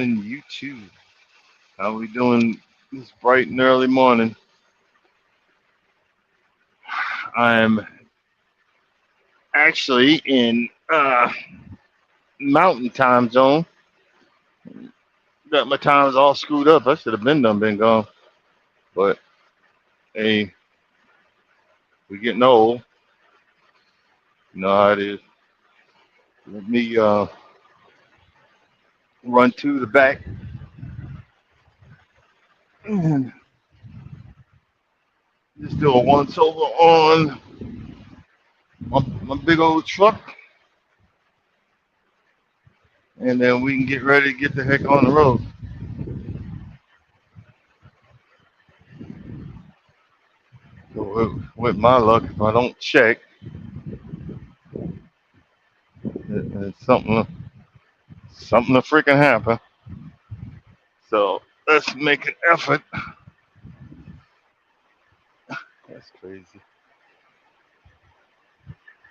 morning, YouTube. How we doing this bright and early morning? I'm actually in Mountain Time Zone. Got my times all screwed up. I should have been gone. But hey, we getting old. You know how it is. Let me run to the back and just do a once over on my big old truck, and then we can get ready to get the heck on the road. So with my luck, if I don't check, it's something to freaking happen. So let's make an effort. That's crazy.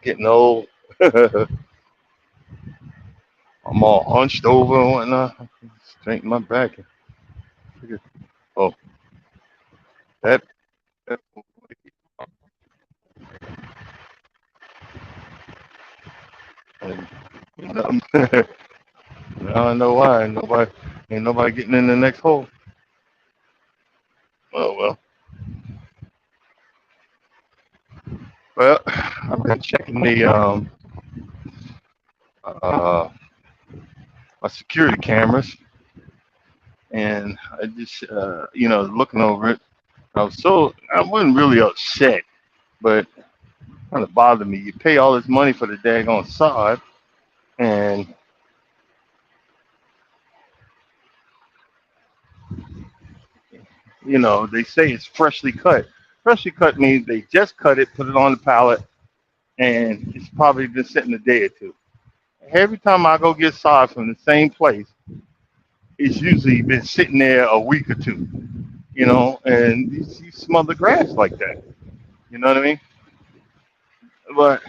Getting old. I'm all hunched over and whatnot. Straighten my back. Oh, that. that I don't know why. Ain't nobody getting in the next hole. Oh well. Well, I've been checking the uh my security cameras, and I just looking over it. I wasn't really upset, but kind of bothered me. You pay all this money for the daggone sod, and they say it's freshly cut. Freshly cut means they just cut it, put it on the pallet, and it's probably been sitting a day or two. Every time I go get sod from the same place, it's usually been sitting there a week or two, and you smell the grass like that. You know what I mean? But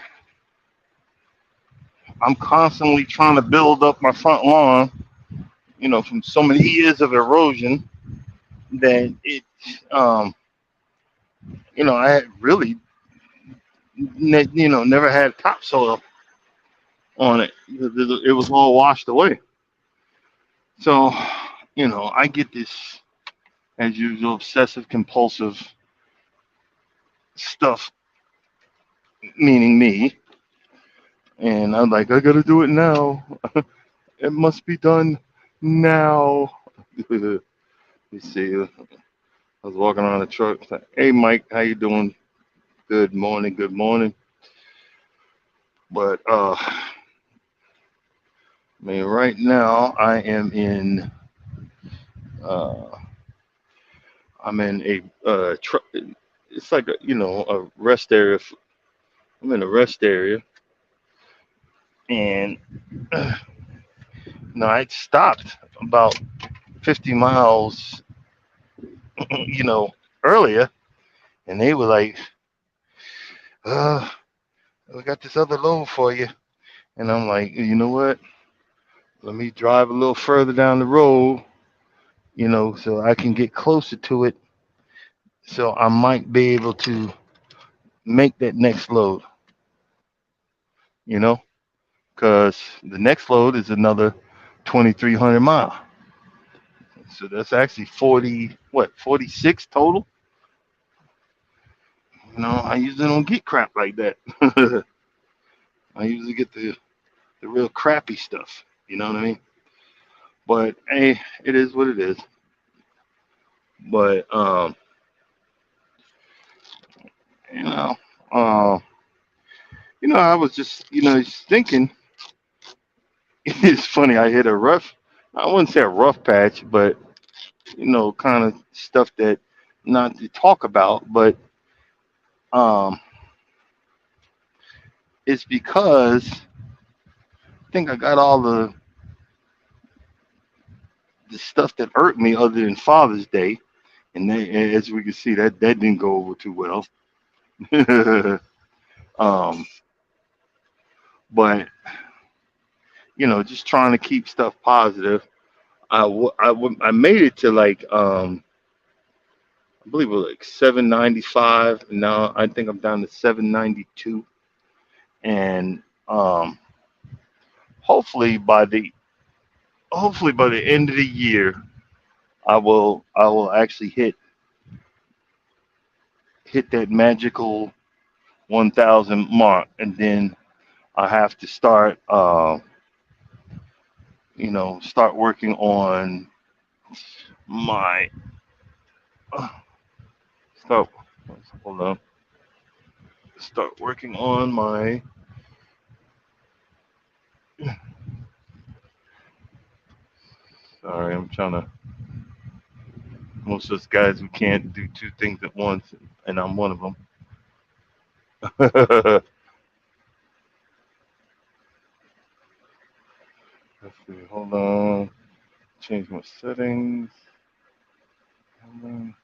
I'm constantly trying to build up my front lawn, from so many years of erosion that um, I had really, never had topsoil on it. It was all washed away. So, I get this, as usual, obsessive compulsive stuff, meaning me, and I'm like, I gotta do it now. It must be done now. Let me see. I was walking on the truck. Like, hey, Mike, how you doing? Good morning. Good morning. But I mean, right now uh, I'm in a truck. It's like a rest area. I'm in a rest area, and no, I stopped about 50 miles, you know, earlier, and they were like, uh, "We got this other load for you," and I'm like, you know what? Let me drive a little further down the road, so I can get closer to it, so I might be able to make that next load, you know, because the next load is another 2,300 mile. So that's actually 46 total. I usually don't get crap like that. I usually get the real crappy stuff. You know what I mean? But hey, it is what it is. But you know, uh, I was just just thinking. It's funny. I hit a rough. I wouldn't say a rough patch, but kind of stuff that not to talk about. But um, it's because I think I got all the stuff that irked me other than Father's Day, and as we can see, that didn't go over too well. um, but just trying to keep stuff positive. I made it to like I believe it was like 795, and now I think I'm down to 792. And hopefully by the hopefully by the end of the year, I will actually hit that magical 1,000 mark, and then I have to start start working on my uh, start hold on start working on my sorry, I'm trying to most of us guys who can't do two things at once, and I'm one of them. Let's see, hold on. Change my settings. Hold on.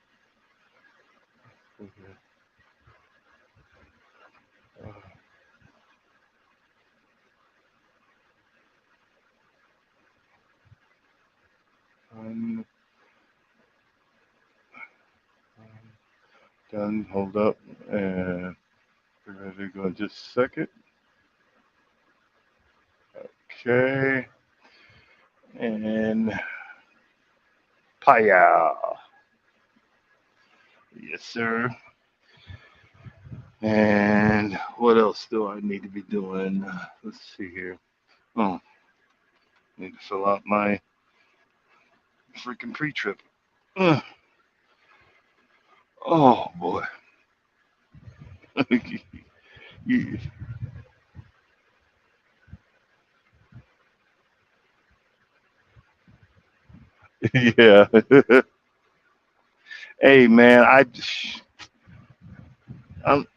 Uh, Done. Done. Hold up. And we're ready to go in just a second. Okay. And paya. Yes, sir. And what else do I need to be doing? Let's see here. Oh, need to fill out my freaking pre-trip. Uh, oh boy. You- yeah. Hey man, I'm,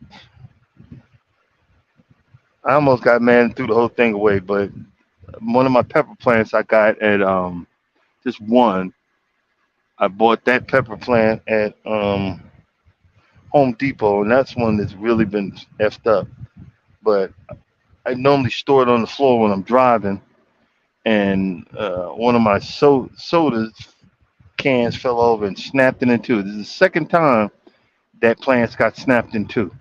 I almost got mad and threw the whole thing away, but one of my pepper plants I got at just one. I bought that pepper plant at Home Depot, and that's one that's really been effed up. But I normally store it on the floor when I'm driving, and one of my soda cans fell over and snapped it in two. This is the second time that plant's got snapped in two,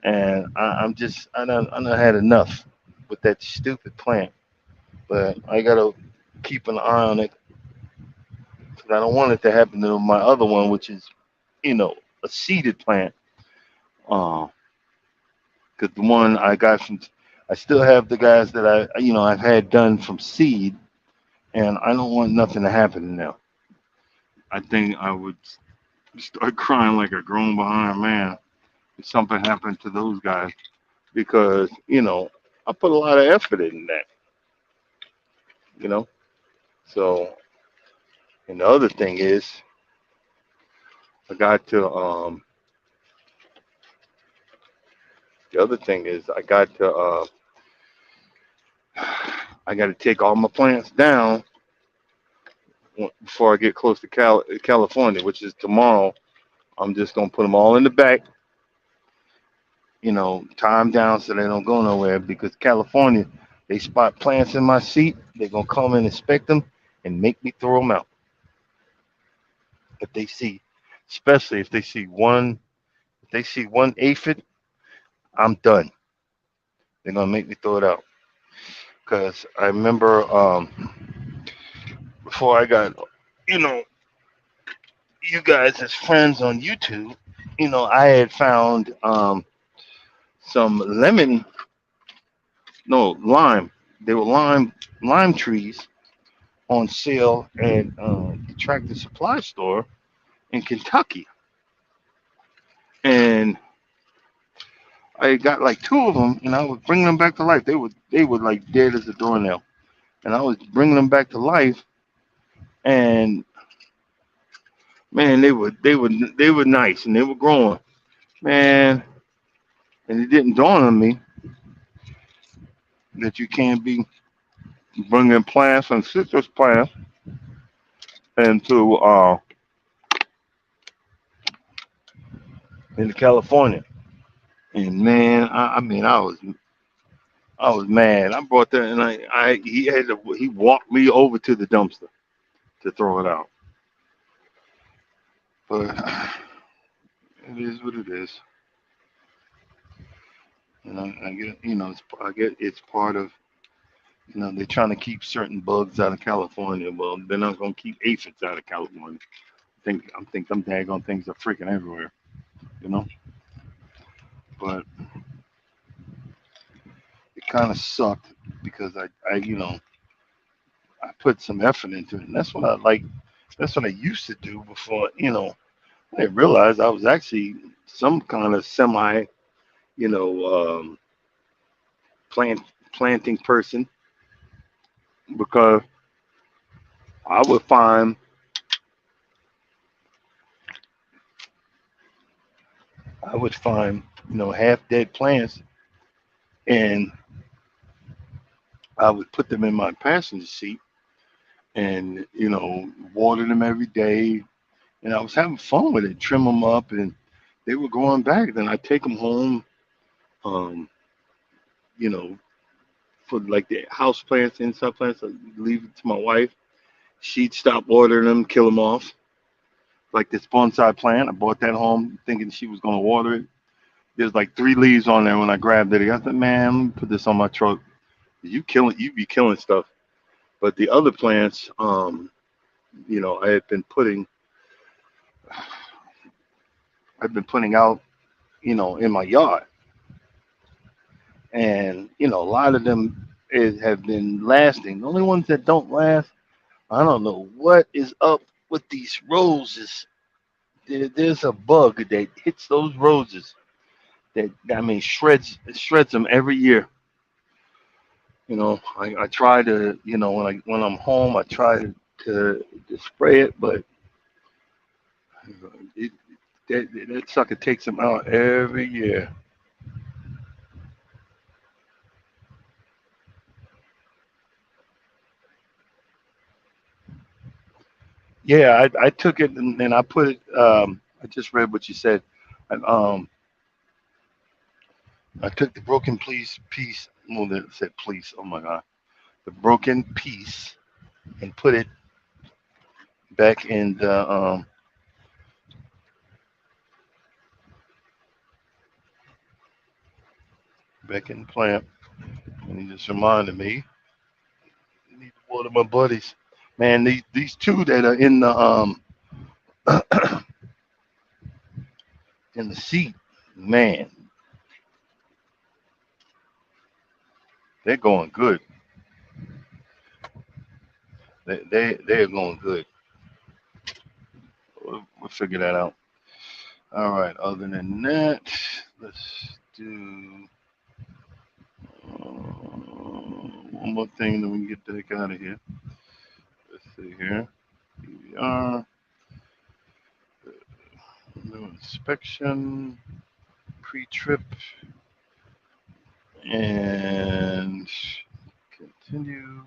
and I done had enough with that stupid plant. But I gotta keep an eye on it because I don't want it to happen to my other one, which is a seeded plant. Because the one I got from, I still have the guys that I've had done from seed, and I don't want nothing to happen to them. I think I would start crying like a grown behind man if something happened to those guys because I put a lot of effort in that, you know. So, and the other thing is, I got to the other thing is I got to take all my plants down before I get close to California, which is tomorrow. I'm just gonna put them all in the back, tie them down so they don't go nowhere. Because California, they spot plants in my seat, they're gonna come and inspect them and make me throw them out if they see, especially if they see one aphid, I'm done. They're gonna make me throw it out. Cause I remember before I got, you know, you guys as friends on YouTube, I had found some lemon, no lime. They were lime trees on sale at the Tractor Supply store in Kentucky, and I got like two of them, and I was bringing them back to life. They were like dead as a doornail, and I was bringing them back to life, and man, they were nice, and they were growing, man, and it didn't dawn on me that you can't be bringing plants and citrus plants into into California. And man, I mean, I was mad. I brought that, and he walked me over to the dumpster. to throw it out. But it is what it is. And I get, I get it's part of, they're trying to keep certain bugs out of California. Well, they're not going to keep aphids out of California. I think them daggone things are freaking everywhere, you know. But it kind of sucked because I put some effort into it, and that's what I like. That's what I used to do before, I didn't realize I was actually some kind of semi, you know, um, plant planting person because I would find I would find half dead plants, and I would put them in my passenger seat and water them every day, and I was having fun with it, trim them up, and they were growing back. Then I take them home, um, you know, for like the house plants, inside plants. I leave it to my wife. She'd stop watering them, kill them off. Like this bonsai plant, I bought that home thinking she was gonna water it. There's like three leaves on there when I grabbed it. I said, "Man, let me put this on my truck. You be killing stuff." But the other plants, I had been I've been putting out, in my yard, and a lot of them have been lasting. The only ones that don't last, I don't know what is up with these roses. There's a bug that hits those roses that I mean shreds them every year. I try to when I'm home I try to spray it, but it, that sucker takes them out every year. Yeah, I took it and I put it. I just read what you said. I, um, I took the broken piece. Well, that said piece. Oh my god, the broken piece and put it back in the plant. And he just reminded me, I need to water my buddies. Man, these two that are in the in the seat, man, they're going good. They're going good. We'll figure that out. All right. Other than that, let's do one more thing, then we can get the heck out of here. Let's see here. Here we are. New inspection, pre-trip, and continue.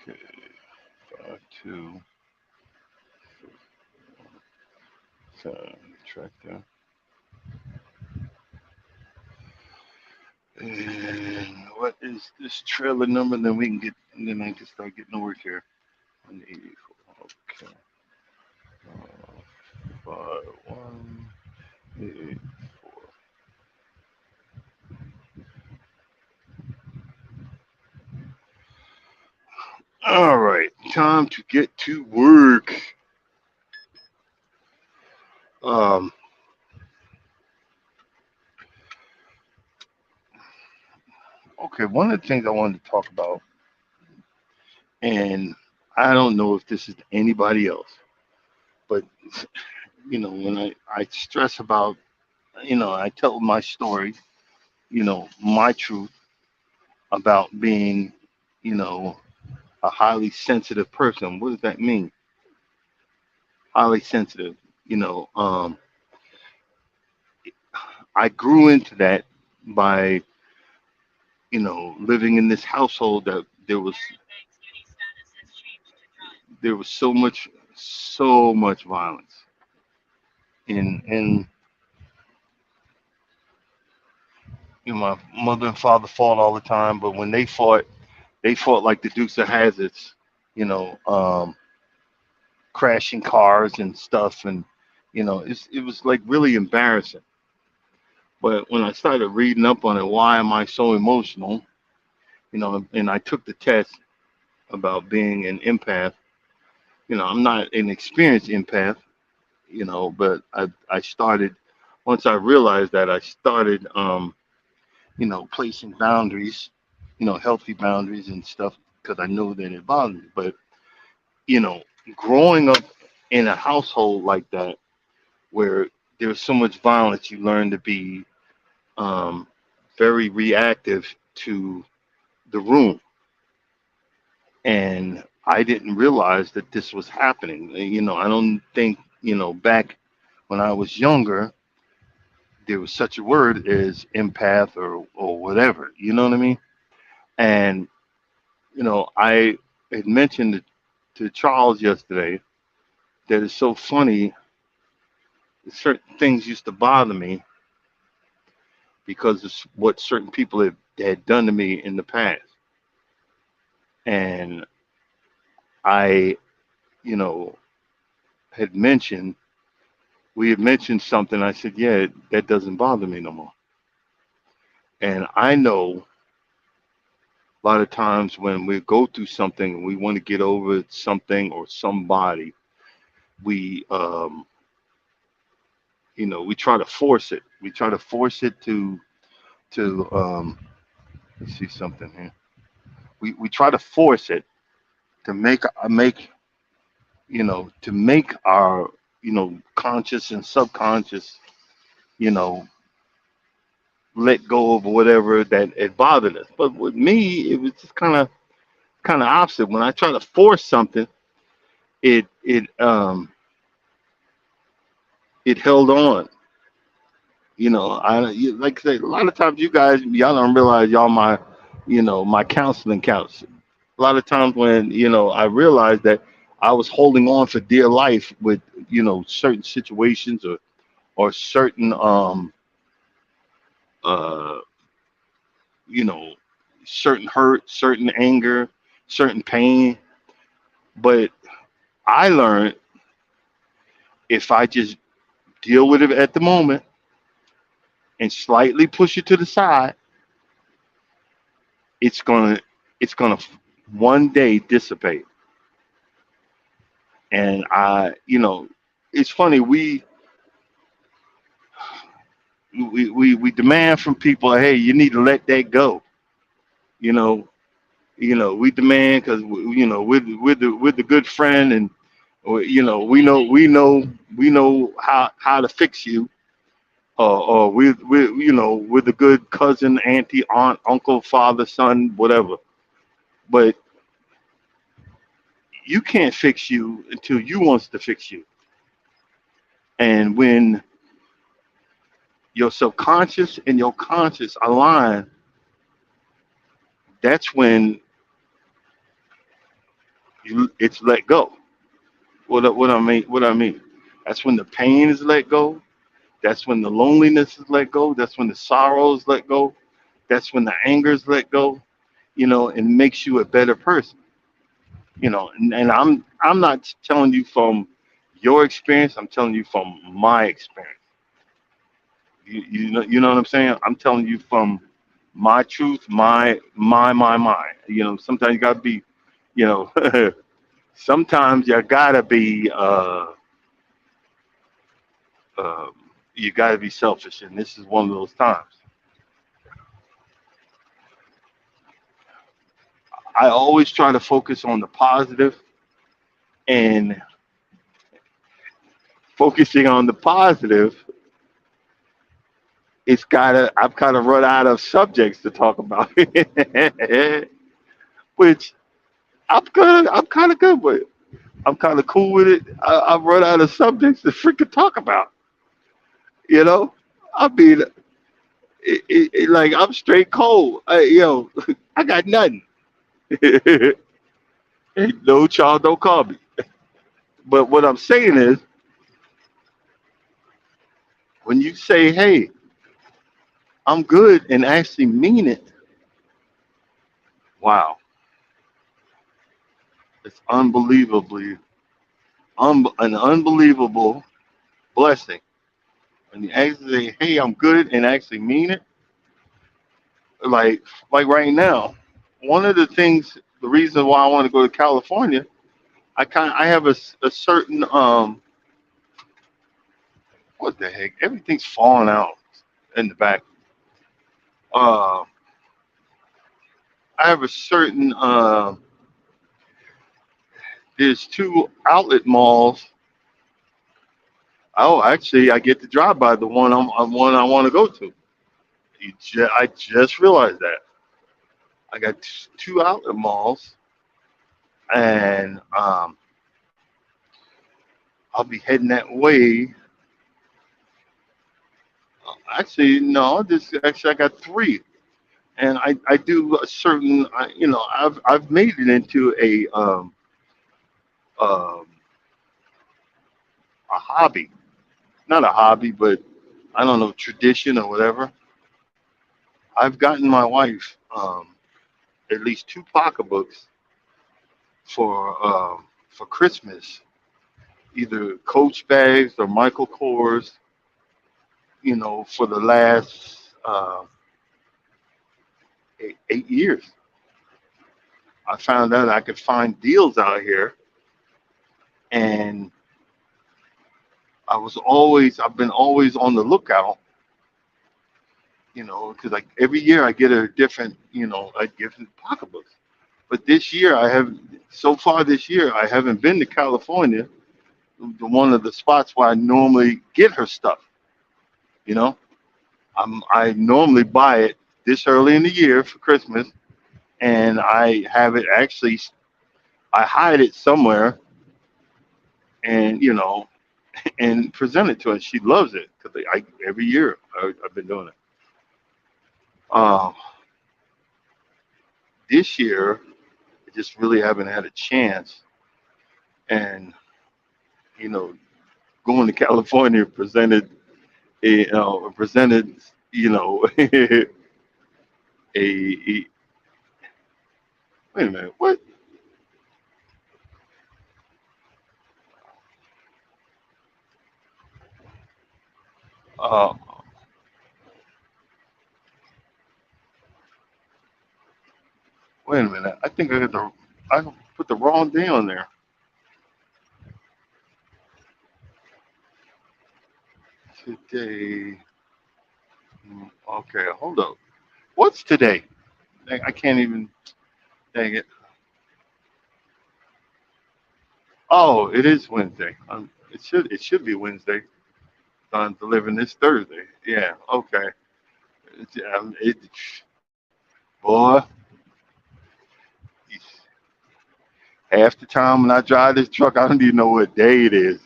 Okay, 5-2. Track there. And what is this trailer number? Then we can get, and then I can start getting to work here. 184. Okay. 5184. All right, time to get to work. Um, okay, one of the things I wanted to talk about, and I don't know if this is anybody else, but when I stress about, I tell my story, my truth about being, you know, a highly sensitive person. What does that mean? Highly sensitive. You know, um, I grew into that by, living in this household that there was so much violence, and My mother and father fought all the time, but when they fought like the Dukes of Hazards, you know, crashing cars and stuff, and it was like really embarrassing. But when I started reading up on it, why am I so emotional? And I took the test about being an empath. I'm not an experienced empath, but I started once I realized that I started placing boundaries, healthy boundaries and stuff because I know that it bothered me. But you know, growing up in a household like that where there's so much violence, you learn to be um, very reactive to the room. And I didn't realize that this was happening. I don't think, back when I was younger, there was such a word as empath or whatever. You know what I mean? And, I had mentioned to Charles yesterday that it's so funny. Certain things used to bother me because of what certain people had done to me in the past. And I, you know, had mentioned, we had mentioned something. I said, yeah, that doesn't bother me no more. And I know a lot of times when we go through something and we want to get over something or somebody, we, we try to force it. We try to force it to let's see something here. We try to force it to make our, conscious and subconscious, you know, let go of whatever that it bothered us. But with me, it was just kind of opposite. When I try to force something, it held on. Like I say, a lot of times you guys, y'all don't realize y'all my counseling counts. A lot of times when I realized that I was holding on for dear life with certain situations or certain uh you know certain hurt, certain anger, certain pain. But I learned if I just deal with it at the moment and slightly push it to the side, it's gonna one day dissipate. And it's funny, we demand from people, hey, you need to let that go. You know, we demand because we're the good friend, and we know how to fix you, or we're the good cousin, auntie, aunt, uncle, father, son, whatever. But you can't fix you until you wants to fix you. And when your subconscious and your conscious align, that's when it's let go. What I mean, that's when the pain is let go. That's when the loneliness is let go. That's when the sorrow is let go. That's when the anger is let go. And makes you a better person. And I'm not telling you from your experience. I'm telling you from my experience. You know what I'm saying? I'm telling you from my truth, my. Sometimes you gotta be, you know, sometimes uh, you gotta be selfish, and this is one of those times. I always try to focus on the positive, and focusing on the positive, I've kind of run out of subjects to talk about, which I'm kind of good with. I'm kind of cool with it. I've run out of subjects to freaking talk about. You know, I mean, like I'm straight cold. I got nothing. Ain't no child, don't call me. But what I'm saying is, when you say, "Hey, I'm good and actually mean it. Wow, it's an unbelievable blessing. When you actually say, "Hey, I'm good," and actually mean it, like like right now, one of the things, the reason why I want to go to California, I have a certain what the heck, everything's falling out in the back. Uh, I have a certain there's two outlet malls. Oh, actually, I get to drive by the one I want to go to. I just realized that I got two outlet malls, and I'll be heading that way. Actually, no, this actually I got three, and I do a certain I've made it into um a hobby, not a hobby, but I don't know, tradition or whatever. I've gotten my wife at least two pocketbooks for Christmas, either Coach bags or Michael Kors. For the last 8 years, I found out I could find deals out here, and I've been always on the lookout. Because like every year I get a different, a different pocketbooks. But this year so far this year I haven't been to California, the one of the spots where I normally get her stuff. You know, I normally buy it this early in the year for Christmas, and I have it actually. I hide it somewhere, and and present it to her. She loves it because I every year I've been doing it. Uh, this year, I just really haven't had a chance, and you know, going to California presented a wait a minute, what? Uh, Wait a minute. I think I put the wrong day on there. Today. Okay, hold up. What's today? I can't even. Dang it. Oh, it is Wednesday. It should be Wednesday. I'm delivering this Thursday. Yeah. Okay. Boy, half the time when I drive this truck, I don't even know what day it is.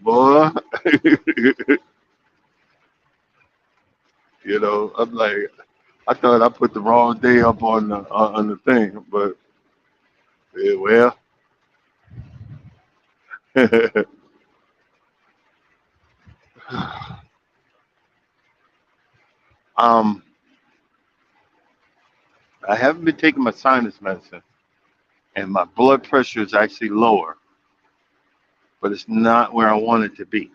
Boy, I'm like, I thought I put the wrong day up on the thing, but yeah, well, um, I haven't been taking my sinus medicine, and my blood pressure is actually lower, but it's not where I want it to be.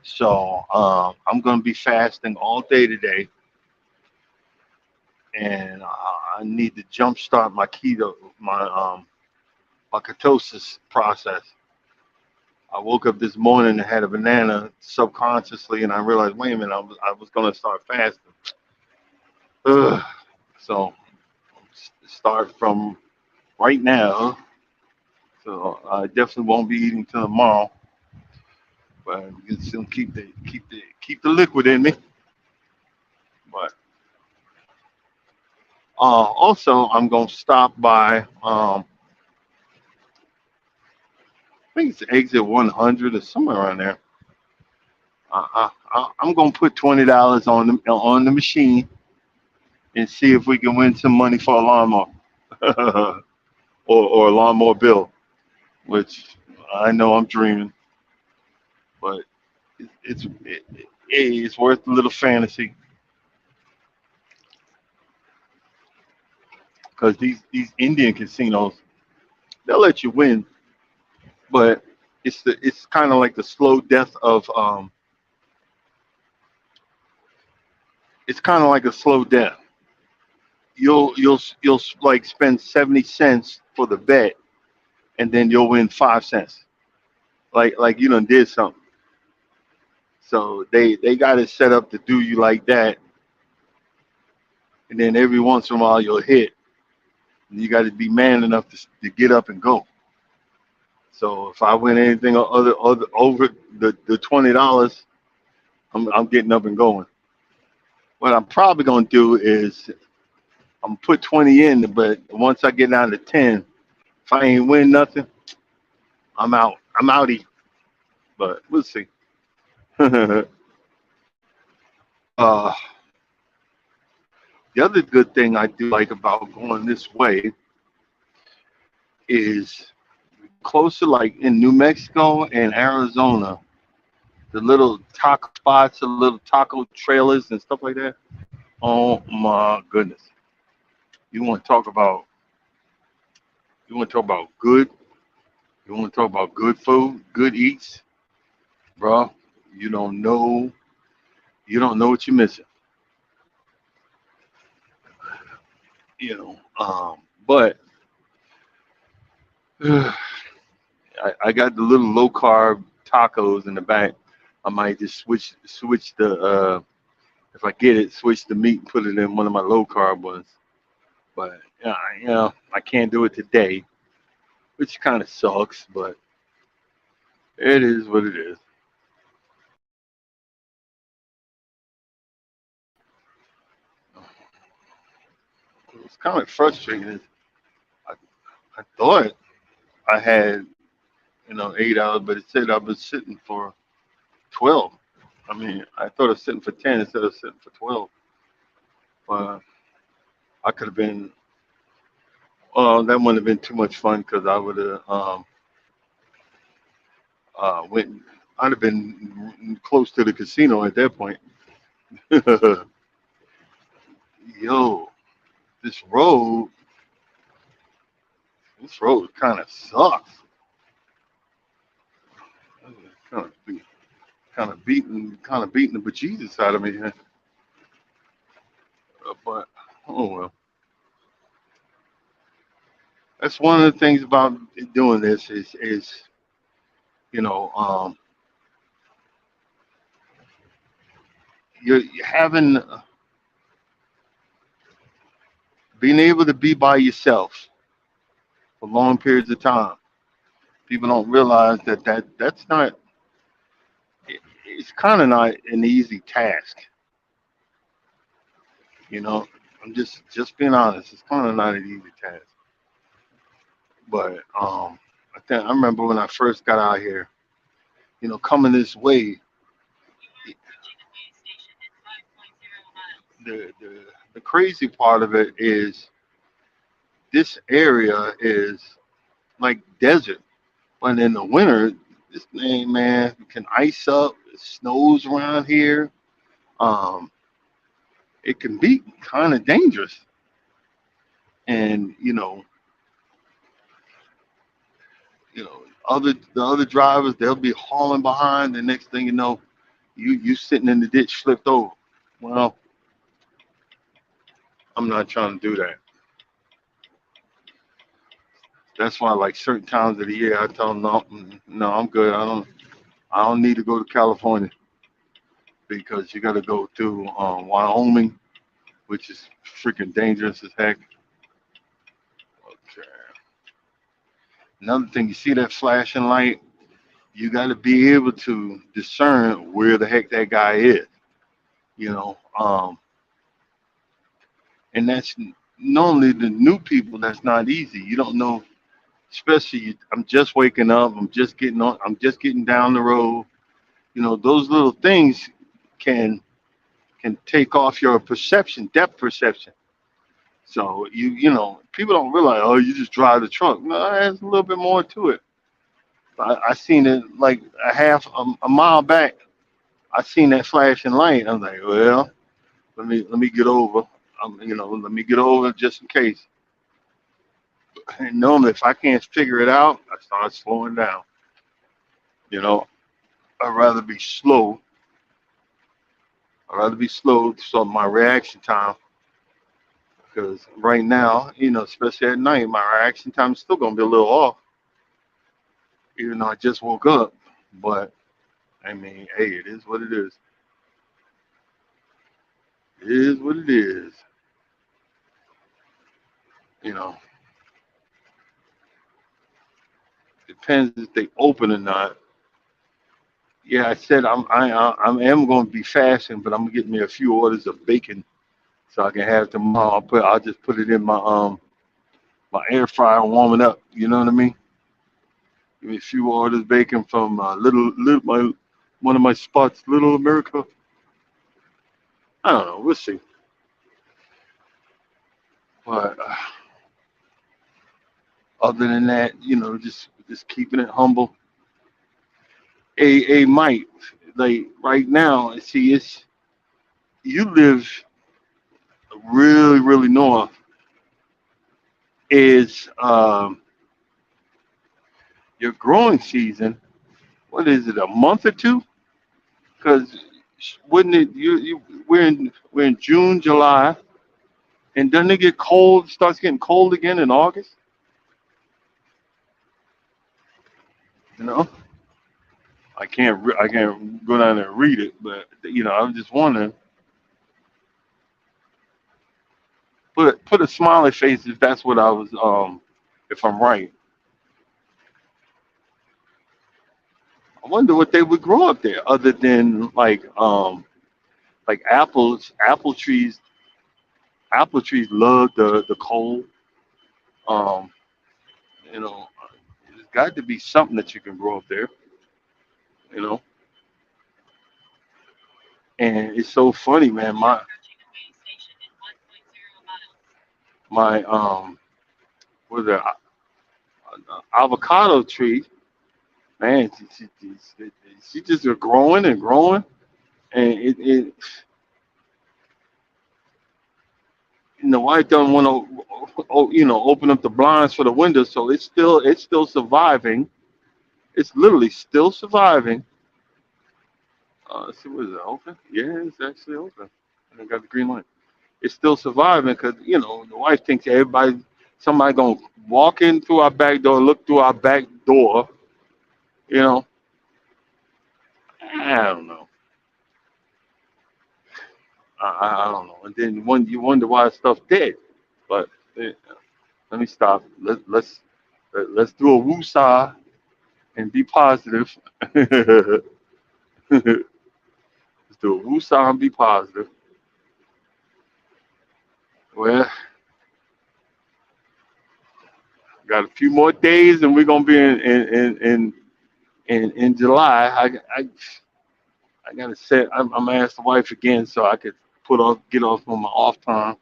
So I'm going to be fasting all day today, and I need to jumpstart my ketosis process. I woke up this morning and had a banana subconsciously, and I realized, wait a minute, I was going to start fasting. Ugh. So start from right now. So I definitely won't be eating till tomorrow, but you can still keep the liquid in me. But also, I'm gonna stop by. I think it's exit 100 or somewhere around there. I'm gonna put $20 on the machine and see if we can win some money for a lawnmower, or a lawnmower bill, which I know I'm dreaming, but it's It's worth a little fantasy because these Indian casinos, they'll let you win, but it's kind of like the slow death of it's kind of like a slow death. You'll like spend 70 cents for the bet, and then you'll win 5 cents. Like you done did something. So they got it set up to do you like that, and then every once in a while you'll hit, and you got to be man enough to get up and go. So if I win anything other over the $20, I'm getting up and going. What I'm probably gonna do is I'm gonna put 20 in, but once I get down to 10, if I ain't win nothing, I'm out. I'm outie. But we'll see. uh, the other good thing I do like about going this way is closer, like in New Mexico and Arizona, the little taco spots, the little taco trailers and stuff like that. Oh my goodness! You want to talk about you want to talk about good? You want to talk about good food, good eats, bro? You don't know you don't know what you're missing. You know. But I got the little low carb tacos in the back. I might just switch the if I get it, switch the meat and put it in one of my low carb ones. But yeah, I can't do it today, which kind of sucks. But it is what it is. It's kind of frustrating. I, I thought I had 8 hours, but it said I was sitting for 12. I mean, I thought I was sitting for 10 instead of sitting for 12. But I could have been. That wouldn't have been too much fun because I would have went. I'd have been close to the casino at that point. Yo, this road, this road kind of sucks. Kind of be, kind of beating the bejesus out of me. But oh well, that's one of the things about doing this is you know you're having being able to be by yourself for long periods of time. People don't realize that's not. It's kind of not an easy task. You know, I'm just being honest. It's kind of not an easy task. But I remember when I first got out here. Coming this way, the crazy part of it is this area is like desert. But in the winter, this thing, man, can ice up. It snows around here. Um, it can be kind of dangerous. And the other drivers, they'll be hauling behind. The next thing you know, you sitting in the ditch, flipped over. Well, I'm not trying to do that. That's why, like certain times of the year, I tell them, no, no, I'm good. I don't need to go to California because you got to go through Wyoming, which is freaking dangerous as heck. Okay. Another thing, you see that flashing light? You got to be able to discern where the heck that guy is. You know, and that's normally the new people. That's not easy. You don't know, especially. I'm just waking up. I'm just getting on. I'm just getting down the road. Those little things can take off your perception, depth perception. So people don't realize, oh, you just drive the truck. No, there's a little bit more to it. I seen it like a mile back. I seen that flashing light. I'm like, well, let me get over. Let me get over just in case. And normally, if I can't figure it out, I start slowing down. You know, I'd rather be slow. I'd rather be slow so my reaction time. Because right now, especially at night, my reaction time is still gonna be a little off, even though I just woke up. But I mean, hey, it is what it is. It is what it is. You know, depends if they open or not. Yeah, I said I am going to be fasting, but I'm gonna get me a few orders of bacon so I can have tomorrow. I'll just put it in my air fryer and warm it up. You know what I mean? Give me a few orders bacon from little my one of my spots, Little America. I don't know. We'll see. But other than that, just keeping it humble. Mike, like right now, see, it's you live really, really north. Is your growing season? What is it? A month or two? Because wouldn't it? We're in June, July, and doesn't it get cold? Starts getting cold again in August. You know, I can't go down there and read it, but I'm just wondering. Put a smiley face if that's what I was if I'm right. I wonder what they would grow up there other than like apples. Apple trees love the cold. Um, you know, there's got to be something that you can grow up there. You know, and it's so funny, man. My what is that avocado tree? Man, she just are growing and growing, and the wife don't want to, open up the blinds for the windows, so it's still surviving. It's literally still surviving. Let's see, what is it open? Yeah, it's actually open. I got the green light. It's still surviving because the wife thinks somebody gonna walk in through our back door, look through our back door. You know, I don't know. I don't know. And then when you wonder why stuff dead, but eh, let me stop. Let's do a woosah and be positive. Let's do a woosah and be positive. Well, got a few more days, and we're gonna be in July. I gotta set. I'm gonna ask the wife again so I could get off on my off time.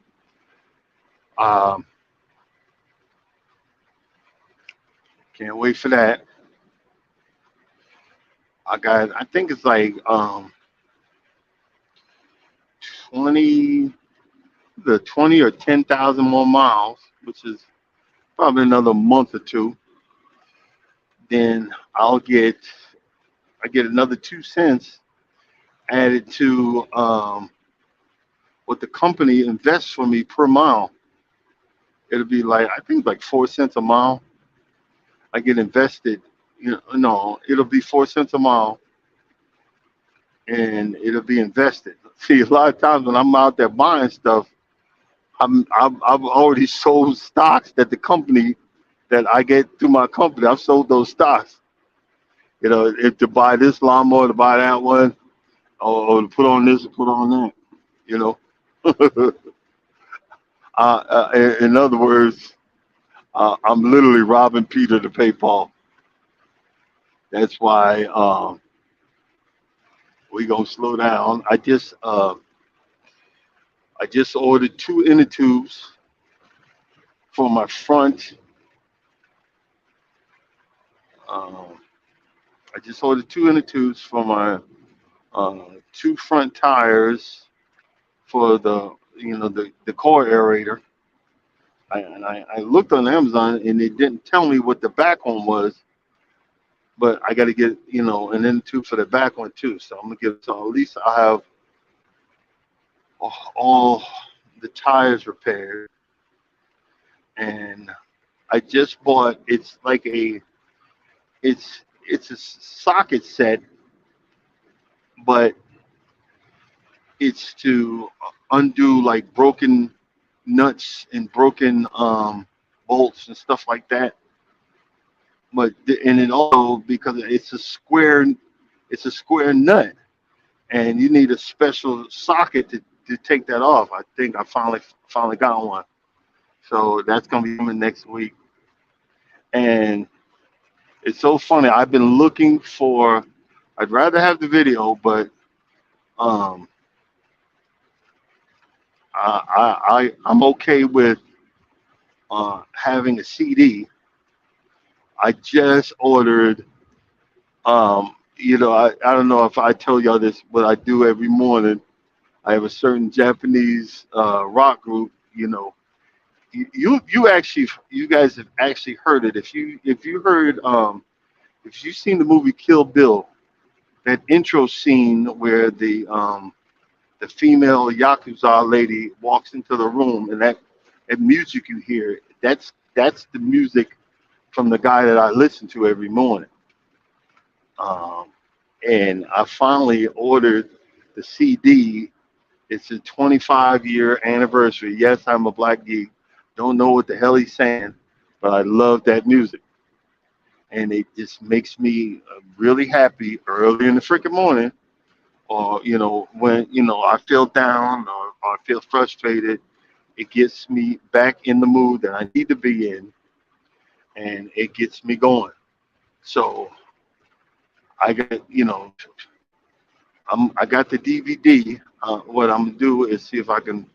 Um, can't wait for that. I think it's like 20, the 20 or 10,000 more miles, which is probably another month or two. Then I get another 2 cents added to what the company invests for me per mile. It'll be like I think like 4 cents a mile. I get invested. No, it'll be 4 cents a mile, and it'll be invested. See, a lot of times when I'm out there buying stuff, I've already sold stocks that the company that I get through my company. I've sold those stocks. If to buy this lawnmower, to buy that one, or to put on this, or put on that. You know. In other words, I'm literally robbing Peter to pay Paul. That's why we gonna slow down. I just ordered two inner tubes for my front. Um, I just ordered two inner tubes for my two front tires for the core aerator. I looked on Amazon and it didn't tell me what the back one was, but I got to get and then two for the back one too. So I'm gonna get so at least I have all the tires repaired. And I just bought. It's a socket set, but it's to undo like broken nuts and broken bolts and stuff like that. And it also because it's a square nut, and you need a special socket to take that off. I think I finally got one, so that's gonna be coming next week. And it's so funny. I've been looking for. I'd rather have the video, but um, I'm okay with having a CD. I just ordered. I don't know if I tell y'all this, but I do every morning. I have a certain Japanese rock group. You guys have actually heard it. If you heard if you've seen the movie Kill Bill, that intro scene where the female yakuza lady walks into the room and that music you hear, that's the music from the guy that I listen to every morning. Um, and I finally ordered the CD. It's a 25-year anniversary. Yes, I'm a black geek. Don't know what the hell he's saying, but I love that music. And it just makes me really happy early in the freaking morning, or when I feel down or I feel frustrated. It gets me back in the mood that I need to be in, and it gets me going. So I got I got the DVD. What I'm gonna do is see if I can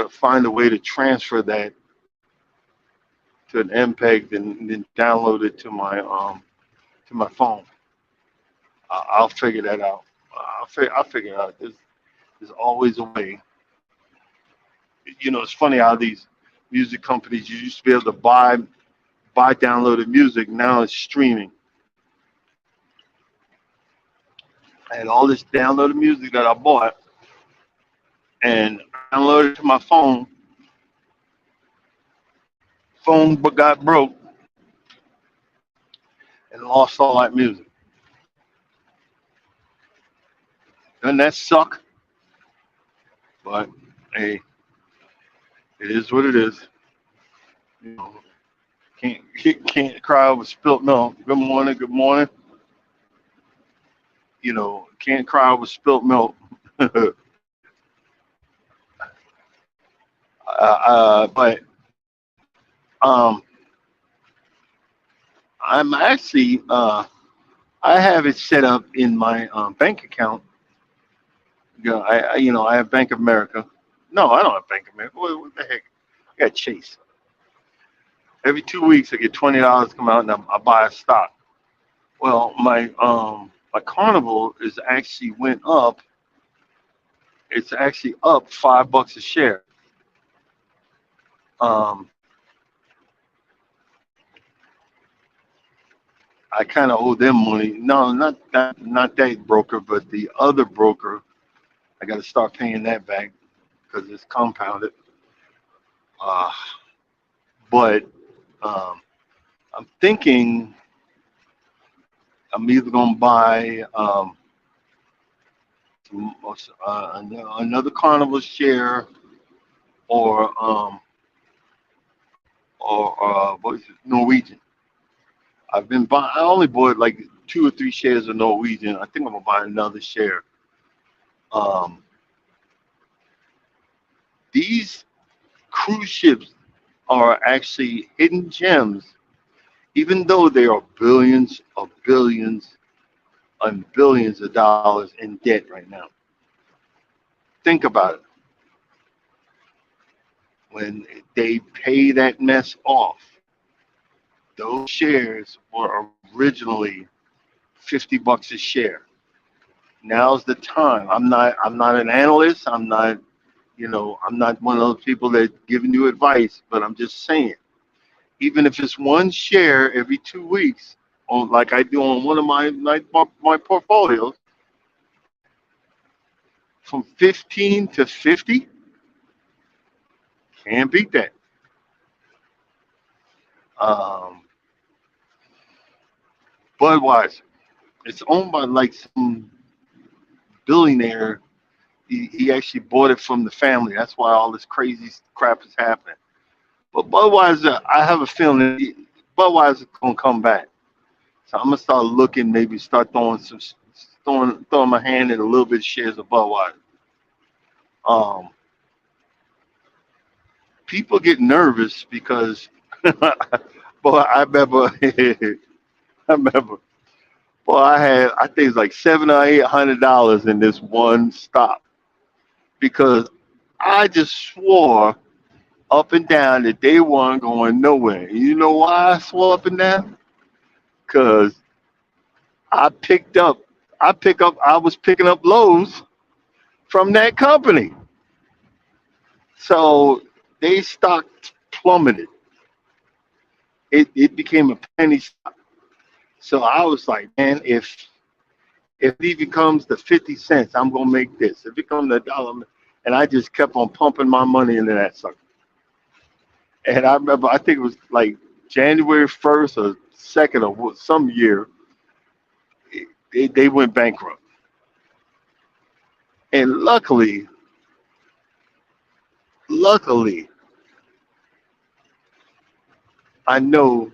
find a way to transfer that to an MPEG and then download it to my phone. I'll figure that out. I'll figure it out. There's always a way. It's funny how these music companies you used to be able to buy downloaded music. Now it's streaming. And all this downloaded music that I bought and downloaded to my phone. Phone but got broke and lost all that music. Doesn't that suck? But hey, it is what it is. You know, can't cry over spilt milk. Good morning, good morning. Can't cry over spilt milk. But um, I'm actually I have it set up in my bank account. I have Bank of America. No, I don't have Bank of America. What the heck? I got Chase. Every 2 weeks, I get $20 come out and I buy a stock. Well, my Carnival is actually went up. It's actually up $5 a share. Um, I kind of owe them money. No, not that broker, but the other broker. I got to start paying that back because it's compounded. Uh, but um, I'm thinking I'm either gonna buy another Carnival share or what is it, Norwegian. I've been buying. I only bought like 2 or 3 shares of Norwegian. I think I'm gonna buy another share. Um, these cruise ships are actually hidden gems, even though they are billions and billions of dollars in debt right now. Think about it. When they pay that mess off, those shares were originally $50 a share. Now's the time. I'm not an analyst. I'm not one of those people that giving you advice, but I'm just saying, even if it's one share every 2 weeks, on like I do on one of my portfolios, from 15 to 50, can't beat that. Um, Budweiser, it's owned by like some billionaire. He actually bought it from the family. That's why all this crazy crap is happening. But Budweiser, I have a feeling that Budweiser gonna come back. So I'm gonna start looking, maybe start throwing my hand in a little bit of shares of Budweiser. Um, People get nervous because, boy, I remember, I remember, boy, I think it's like $700 or $800 in this one stock because I just swore up and down that they weren't going nowhere. You know why I swore up and down? Because I picked up, I was picking up lows from that company. So they stock plummeted. It became a penny stock. So I was like, man, if it even comes to 50 cents, I'm gonna make this. If it comes to a dollar, and I just kept on pumping my money into that sucker. And I remember, I think it was like January 1st or 2nd of some year, they went bankrupt. And luckily, I know,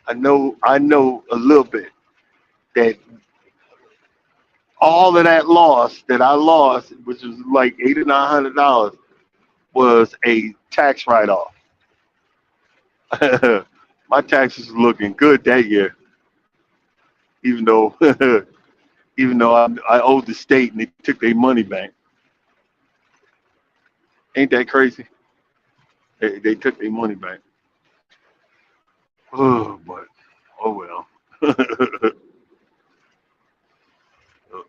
I know a little bit that all of that loss that I lost, which was like $800 or $900, was a tax write-off. My taxes were looking good that year, even though even though I owed the state and they took their money back. Ain't that crazy? They took their money back. Oh, but oh well.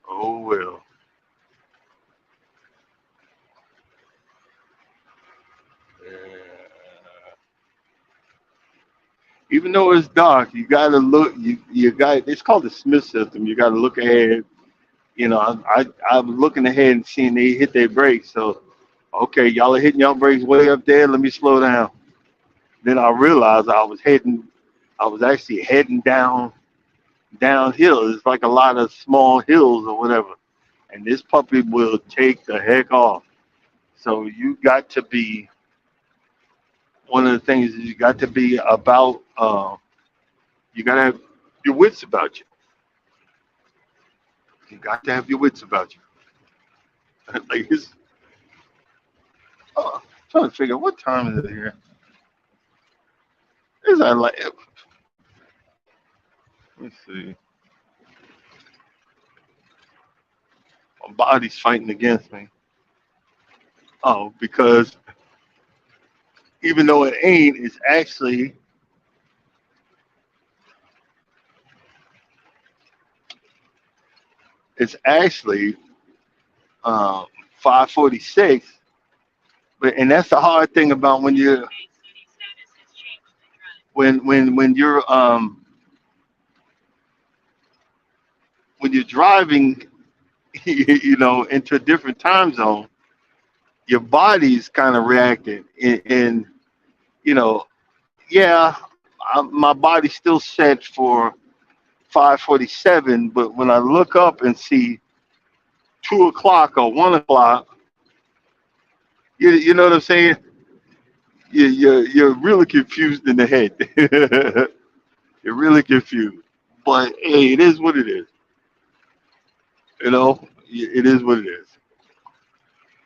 Oh well. Yeah. Even though it's dark, you gotta look. You got. It's called the Smith system. You gotta look ahead. I was looking ahead and seeing they hit their brakes. So okay, y'all are hitting y'all brakes way up there. Let me slow down. Then I realized I was actually heading downhill. It's like a lot of small hills or whatever. And this puppy will take the heck off. So you got to be one of the things is you got to be about. You got to have your wits about you. You got to have your wits about you. Like it's. I'm trying to figure out what time is it here. Is that like? Let's see. My body's fighting against me. Oh, because even though it ain't, it's actually um, 5:46. But and that's the hard thing about when you're driving, into a different time zone, your body's kind of reacting, and you know, yeah, my body's still set for 5:47, but when I look up and see 2 o'clock or 1 o'clock, you know what I'm saying? You're really confused in the head. You're really confused. But hey, it is what it is. It is what it is.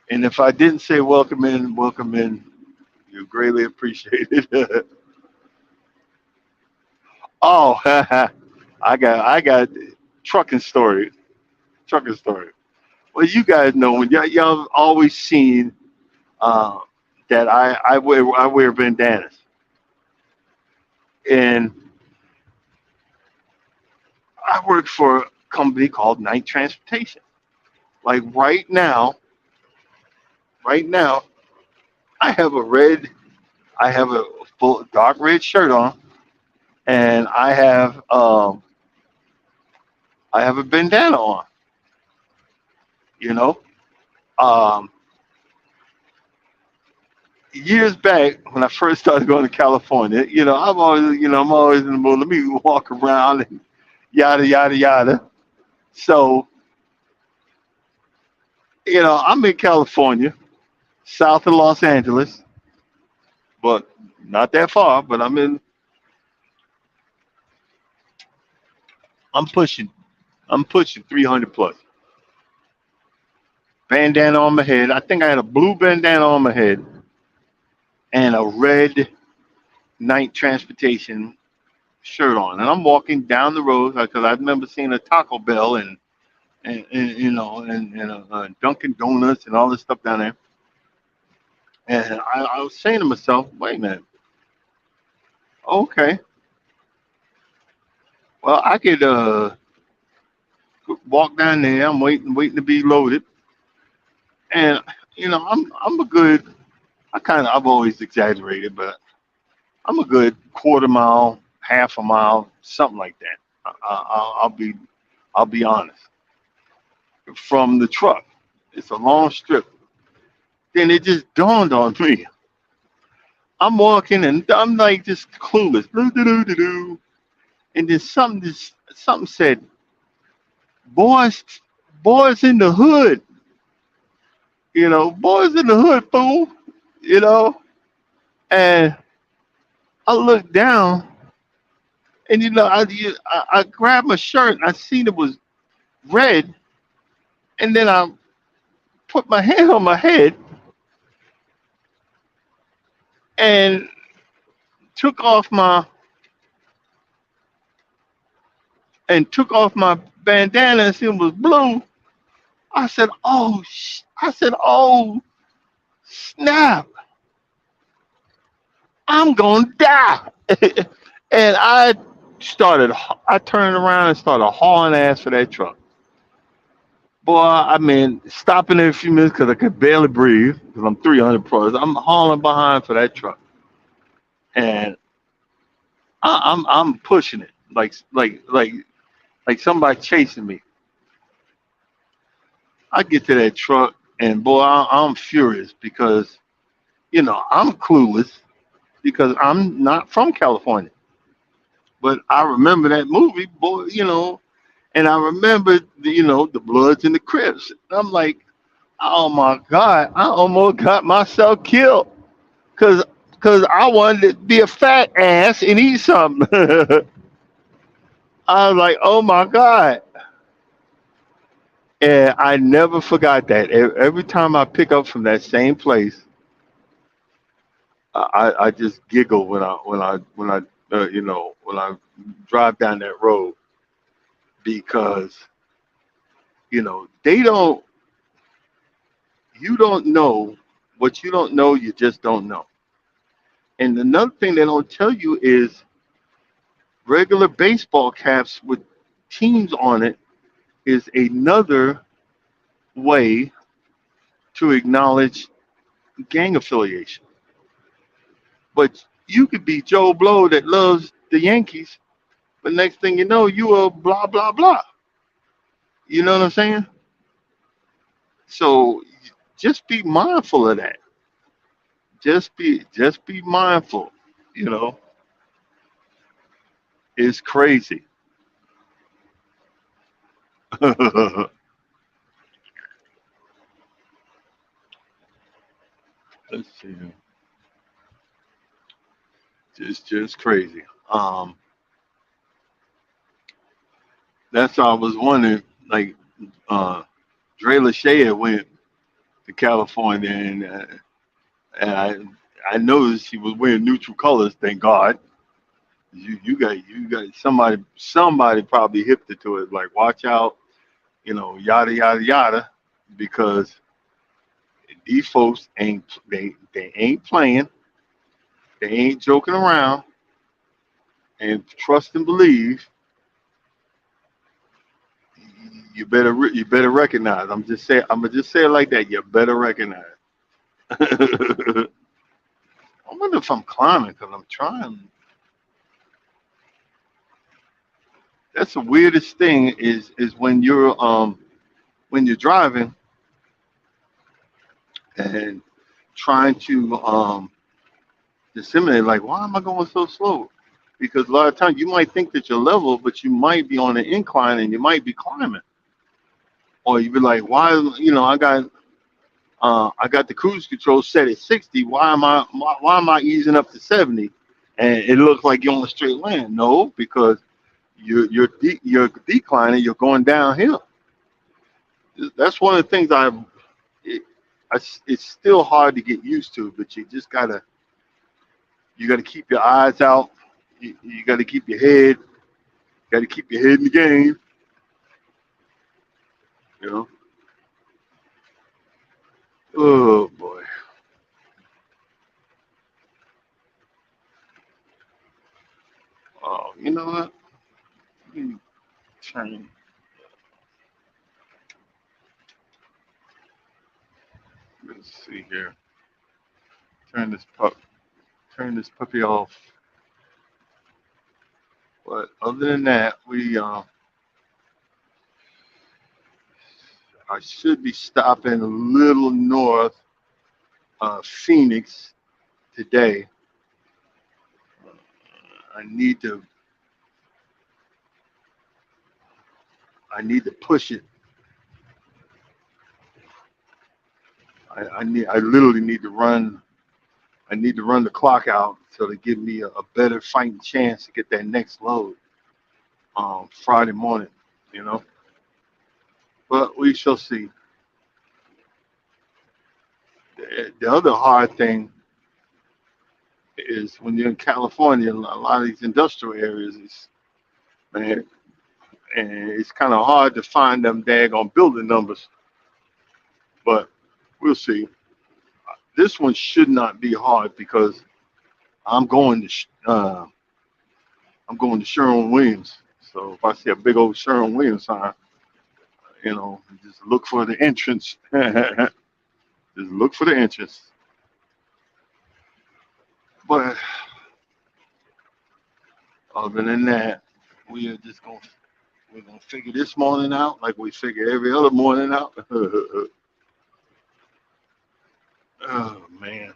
And if I didn't say welcome in, you greatly appreciate it. Oh, I got trucking story, trucking story. Well, you guys know when y'all always seen uh, that I wear bandanas, and I work for a company called Night Transportation. Like right now, I have a red, I have a full dark red shirt on, and I have a bandana on. You know, um, years back when I first started going to California, I'm always in the mood. Let me walk around and yada yada yada. So, I'm in California, south of Los Angeles, but not that far. But I'm pushing, I'm pushing 300 plus. Bandana on my head. I think I had a blue bandana on my head and a red night transportation shirt on, and I'm walking down the road because I remember seeing a Taco Bell and Dunkin' Donuts and all this stuff down there. And I was saying to myself, wait a minute, okay, well I could walk down there. I'm waiting to be loaded, and I'm a good. I've always exaggerated, but I'm a good quarter mile, half a mile, something like that. I'll be honest. From the truck, it's a long strip. Then it just dawned on me. I'm walking and I'm like just clueless. Doo-doo-doo-doo-doo. And then something said, boys, boys in the hood, boys in the hood, fool, you know. And I looked down, and I grabbed my shirt, and I seen it was red, and then I put my hand on my head and took off my took off my bandana, and see it was blue. I said, I said, oh snap, I'm gonna die. And I turned around and started hauling ass for that truck. Boy, I mean, stopping every few minutes because I could barely breathe because I'm 300 plus. I'm hauling behind for that truck, and I'm pushing it like somebody chasing me. I get to that truck, and boy, I'm furious because I'm clueless because I'm not from California. But I remember that movie, boy, and I remember the Bloods and the Crips. I'm like, oh my God, I almost got myself killed because I wanted to be a fat ass and eat something. I was like, oh my God. And I never forgot that. Every time I pick up from that same place, I just giggle when I drive down that road because they don't you don't know what you don't know, you just don't know. And another thing they don't tell you is regular baseball caps with teams on it is another way to acknowledge gang affiliation. But you could be Joe Blow that loves the Yankees, but next thing you know, you are blah blah blah. You know what I'm saying? So just be mindful of that. Just be mindful. You know, it's crazy. Let's see. Just crazy. That's why I was wondering, like, uh, Dre Lachey had went to California, and I noticed he was wearing neutral colors. Thank God. You got somebody probably hipped it to it. Like, watch out, yada yada yada, because these folks they ain't playing, they ain't joking around, and trust and believe. you better recognize. I'm gonna just say it like that. You better recognize. I wonder if I'm climbing because I'm trying. That's the weirdest thing is when you're driving and trying to disseminate, like, why am I going so slow? Because a lot of times you might think that you're level, but you might be on an incline and you might be climbing, or you be like, why? I got the cruise control set at 60. Why am I easing up to 70? And it looks like you're on a straight line. No, because you're declining. You're going downhill. That's one of the things it, it's still hard to get used to, but you gotta keep your eyes out. You gotta keep your head. Gotta keep your head in the game. You know. Oh boy. Oh, you know what? Let me turn. Let's see here. Turn this pup. Turn this puppy off. But other than that, I should be stopping a little north of Phoenix today. I need to I need to push it. I literally need to run. I need to run the clock out so to give me a better fighting chance to get that next load Friday morning. You know, but we shall see. The other hard thing is when you're in California, a lot of these industrial areas is man, and it's kind of hard to find them daggone building numbers. But we'll see. This one should not be hard because I'm going to I'm going to Sherwin Williams. So if I see a big old Sherwin Williams sign, just look for the entrance. Just look for the entrance. But other than that, we are just going. We're gonna figure this morning out like we figure every other morning out. Oh man.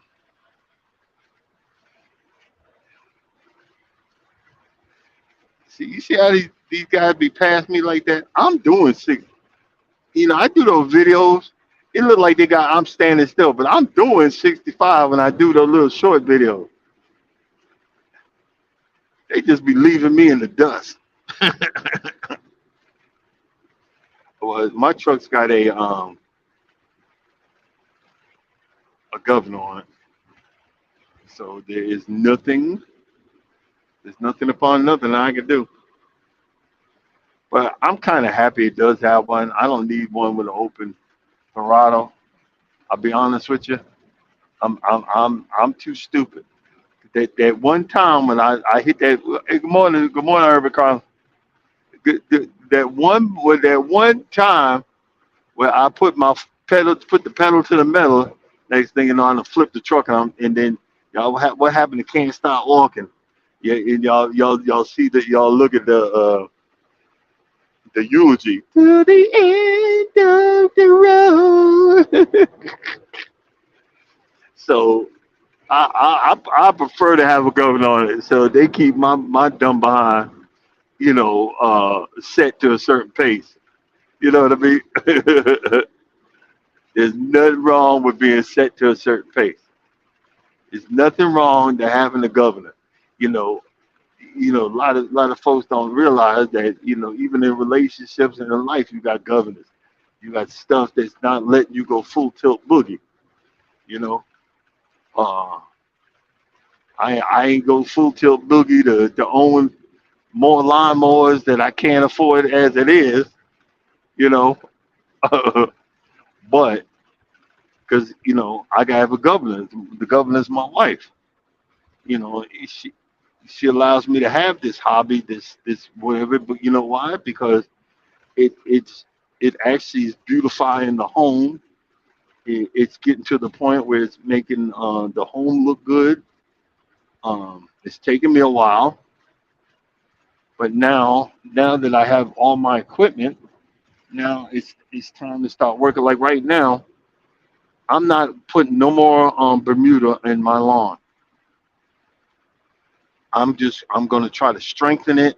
You see how these guys be passing me like that? I'm doing 60. I do those videos. It look like I'm standing still, but I'm doing 65 when I do those little short videos. They just be leaving me in the dust. Well, my truck's got a governor on it, so there's nothing upon nothing I can do. But I'm kind of happy it does have one. I don't need one with an open throttle. I'll be honest with you. I'm too stupid. That one time when I hit that. Hey, good morning, Herbert Carl. That one time where I put the pedal to the metal. Next thing you know, I'm gonna flip the truck and then y'all, what happened? It can't stop walking. Yeah, and y'all see that y'all look at the eulogy to the end of the road. So I prefer to have a governor on it, so they keep my dumb behind, set to a certain pace. You know what I mean? There's nothing wrong with being set to a certain pace. There's nothing wrong to having a governor. You know, a lot of folks don't realize that even in relationships and in life, you got governors. You got stuff that's not letting you go full tilt boogie. You know, uh, I ain't go full tilt boogie to own more lawnmowers that I can't afford as it is. You know, but because I gotta have a governor. The governor's my wife. She allows me to have this hobby, this whatever. But you know why? Because it's It actually is beautifying the home. It's getting to the point where it's making the home look good. It's taken me a while, but now that I have all my equipment, now it's time to start working. Like right now, I'm not putting no more Bermuda in my lawn. I'm gonna try to strengthen it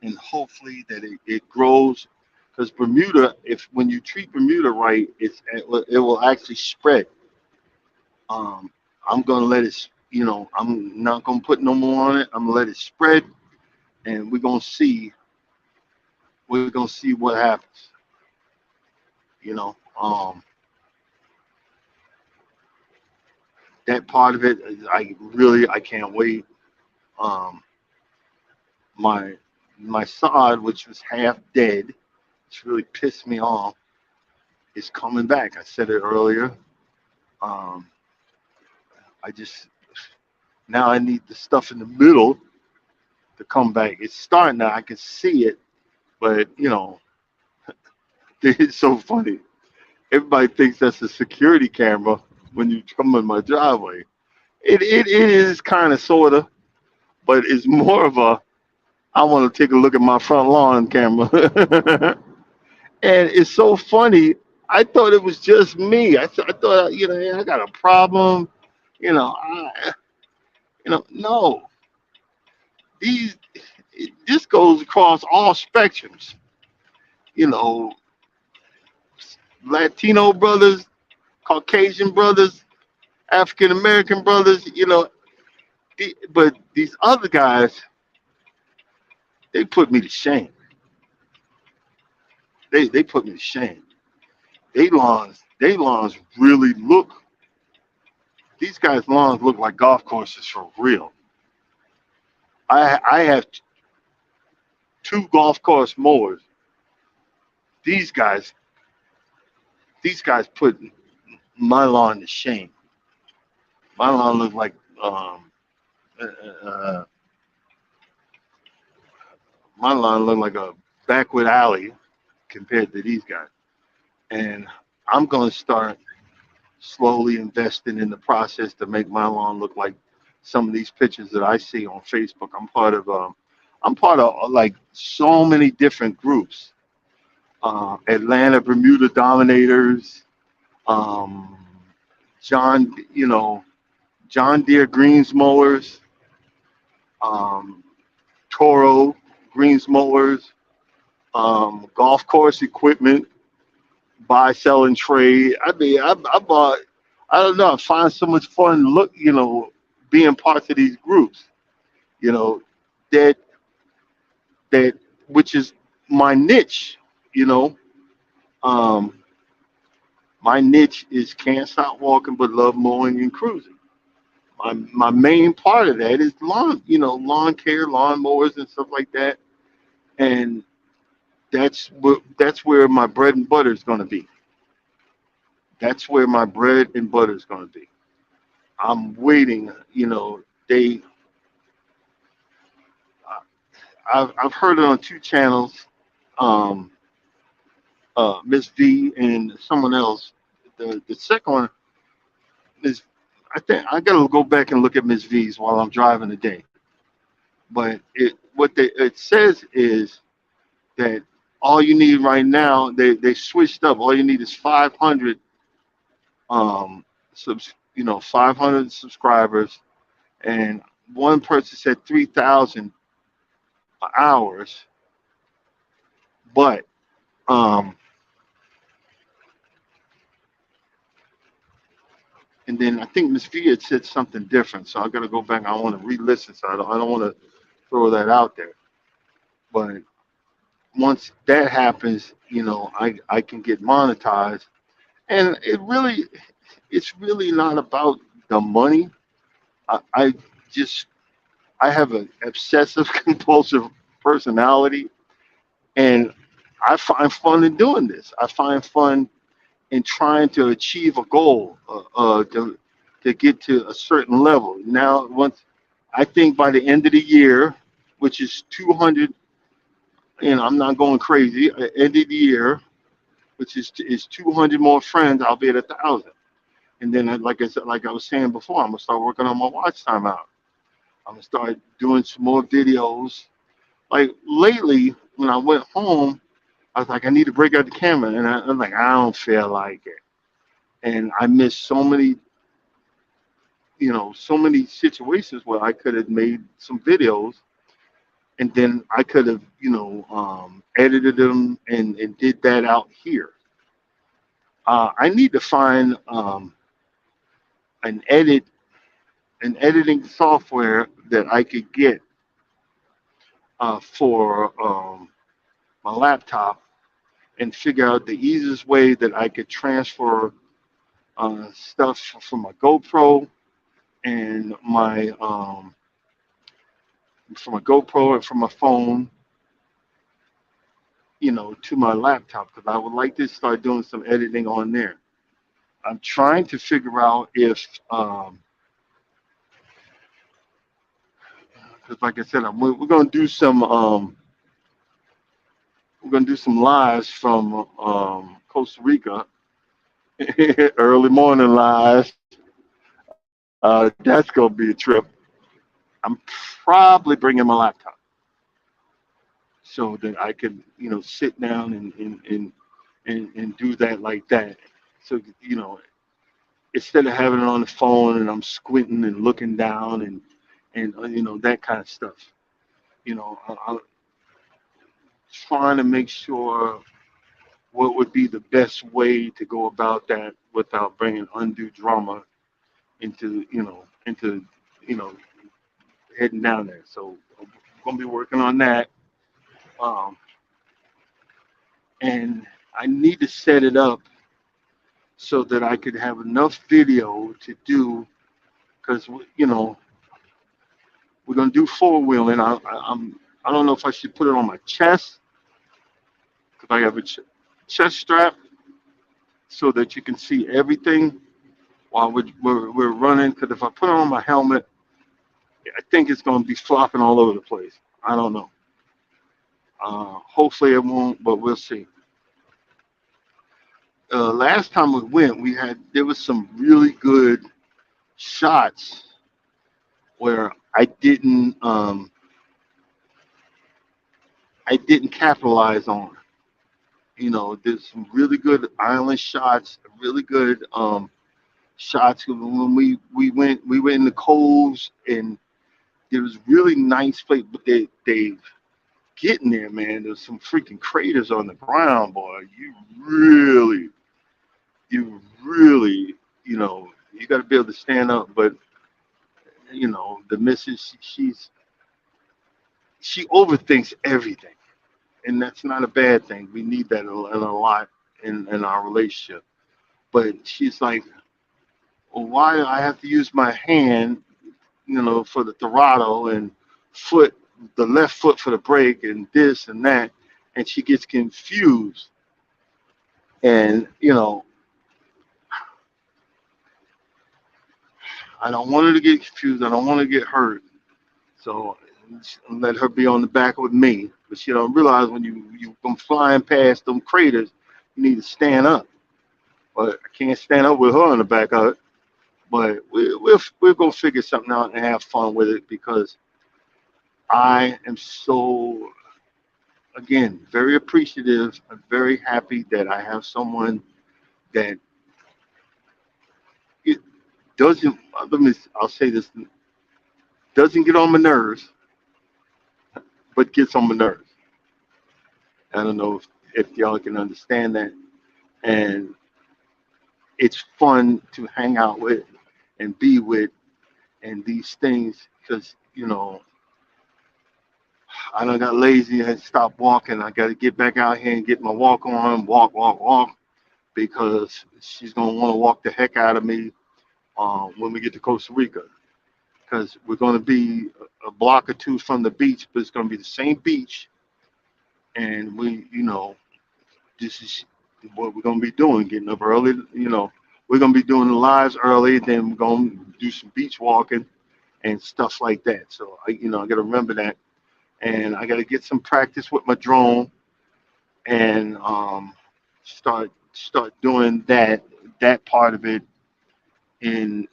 and hopefully that it grows. Because Bermuda, if when you treat Bermuda right, it will actually spread. Um, I'm gonna let it. I'm not gonna put no more on it. I'm gonna let it spread, and we're gonna see. We're gonna see what happens. You know, that part of it, I can't wait. Um, my my sod, which was half dead, which really pissed me off, is coming back. I said it earlier. Um, I just now I need the stuff in the middle to come back. It's starting now. I can see it, but it's so funny. Everybody thinks that's a security camera when you come in my driveway. It is kind of sort of, but it's more of a I want to take a look at my front lawn camera. And it's so funny. I thought it was just me. I thought I got a problem. You know, I, no. These this goes across all spectrums. You know, Latino brothers, Caucasian brothers, African American brothers. But these other guys, they put me to shame. They put me to shame. They lawns really look. These guys' lawns look like golf courses for real. I have two golf course mowers. These guys these guys put my lawn to shame. My lawn look like uh, uh, my lawn look like a backward alley compared to these guys. And I'm gonna start slowly investing in the process to make my lawn look like some of these pictures that I see on Facebook. I'm part of like so many different groups. Atlanta Bermuda Dominators, um, John, John Deere Greens Mowers, um, Toro Greens Mowers, golf course equipment, buy, sell, and trade. I mean, I bought. I don't know. I find so much fun. Being parts of these groups. You know, that that which is my niche. You know, um, my niche is can't stop walking but love mowing and cruising. My main part of that is lawn care, lawn mowers and stuff like that. And that's where my bread and butter is going to be. That's where my bread and butter is going to be. I'm waiting. They I've heard it on two channels. Um, Miss V and someone else. The second one is I think I gotta go back and look at Miss V's while I'm driving today. But it says is that all you need right now they switched up. All you need is 500 subs 500 subscribers, and one person said 3,000 hours. But um, and then I think Miss V had said something different, so I got to go back. I want to re-listen, so I don't want to throw that out there. But once that happens, I can get monetized, and it's really not about the money. I just I have an obsessive compulsive personality, and I find fun in doing this. I find fun in trying to achieve a goal, to get to a certain level. Now, once I think by the end of the year, which is 200, I'm not going crazy. End of the year, which is 200 more friends, I'll be at 1,000. And then, like I said, like I was saying before, I'm gonna start working on my watch time out. I'm gonna start doing some more videos. Like lately, when I went home, I was like, I need to break out the camera, and I'm like, I don't feel like it. And I missed so many, so many situations where I could have made some videos, and then I could have, edited them and did that out here. I need to find an edit, an editing software that I could get for my laptop and figure out the easiest way that I could transfer stuff from my GoPro and from my GoPro and from my phone, to my laptop because I would like to start doing some editing on there. I'm trying to figure out if, because like I said, we're going to do some lives from Costa Rica, early morning lives. That's going to be a trip. I'm probably bringing my laptop so that I could, sit down and do that like that. So, instead of having it on the phone and I'm squinting and looking down and that kind of stuff. I'm trying to make sure what would be the best way to go about that without bringing undue drama into you know heading down there. So I'm gonna be working on that, um, and I need to set it up so that I could have enough video to do because we're gonna do four wheeling. I don't know if I should put it on my chest because I have a chest strap so that you can see everything while we're running. Because if I put it on my helmet, I think it's going to be flopping all over the place. I don't know. Hopefully it won't, but we'll see. Last time we went, there was some really good shots where I didn't capitalize on. There's some really good island shots, really good shots when we went in the coves and there was really nice place, but they getting there, man. There's some freaking craters on the ground, boy. You really, you got to be able to stand up. But the missus, she overthinks everything, and that's not a bad thing. We need that in a lot in our relationship. But she's like, well, why do I have to use my hand, for the throttle and foot, the left foot for the brake and this and that, and she gets confused. And I don't want her to get confused. I don't want her to get hurt. So let her be on the back with me. But she don't realize when you come flying past them craters, you need to stand up. But I can't stand up with her on the back of it. But we're gonna figure something out and have fun with it because I am so, again, very appreciative. I'm very happy that I have someone that it doesn't. I'll say this: doesn't get on my nerves, but gets on my nerves. I don't know if y'all can understand that, and it's fun to hang out with and be with and these things because I done got lazy and stopped walking. I got to get back out here and get my walk on, walk, walk, walk, because she's gonna want to walk the heck out of me when we get to Costa Rica. Because we're gonna be a block or two from the beach, but it's gonna be the same beach, and this is what we're gonna be doing. Getting up early, we're gonna be doing the lives early, then we're gonna do some beach walking and stuff like that. So I got to remember that, and I got to get some practice with my drone and start doing that part of it, and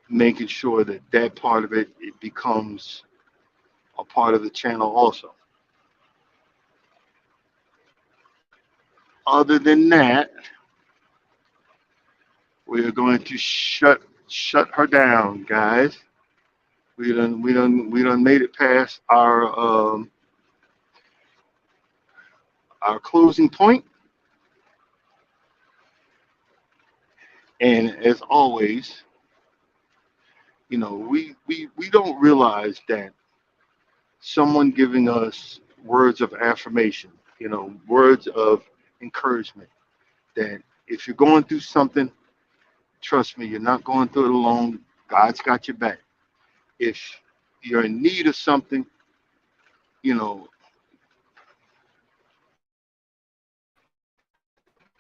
making sure that that part of it becomes a part of the channel also. Other than that, we are going to shut her down, guys. We done made it past our closing point, and as always, we don't realize that someone giving us words of affirmation, words of encouragement, that if you're going through something, trust me, you're not going through it alone. God's got your back. If you're in need of something, you know,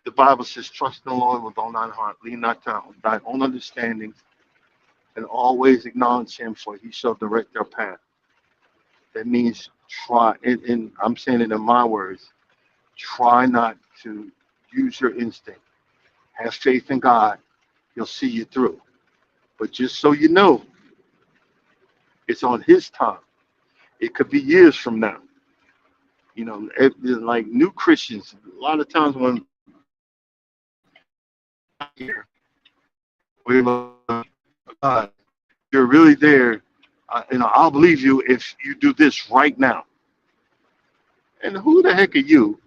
the Bible says, trust in the Lord with all thine heart, lean not to thine own understanding, and always acknowledge him, for he shall direct your path. That means try, and I'm saying it in my words, try not to use your instinct. Have faith in God. He'll see you through. But just so you know, it's on his time. It could be years from now. Like new Christians, a lot of times when we're like, God, if you're really there, I'll believe you if you do this right now. And who the heck are you?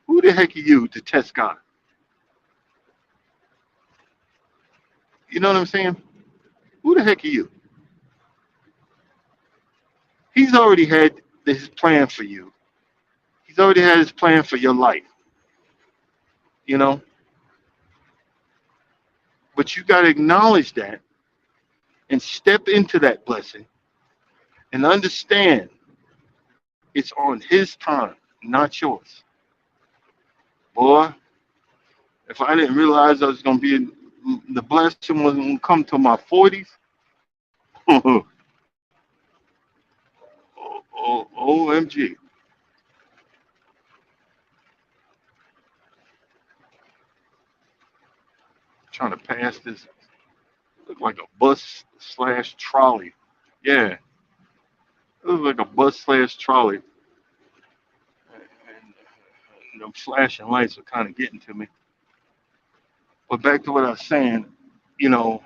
Who the heck are you to test God? You know what I'm saying? Who the heck are you? He's already had his plan for you. He's already had his plan for your life, you know? But you got to acknowledge that and step into that blessing and understand it's on his time, not yours. Boy, if I didn't realize I was going to be the blessing was going to come to my 40s, OMG. Trying to pass this, look like a bus slash trolley. Yeah, it looks like a bus slash trolley. And the flashing lights are kind of getting to me. But back to what I was saying, you know,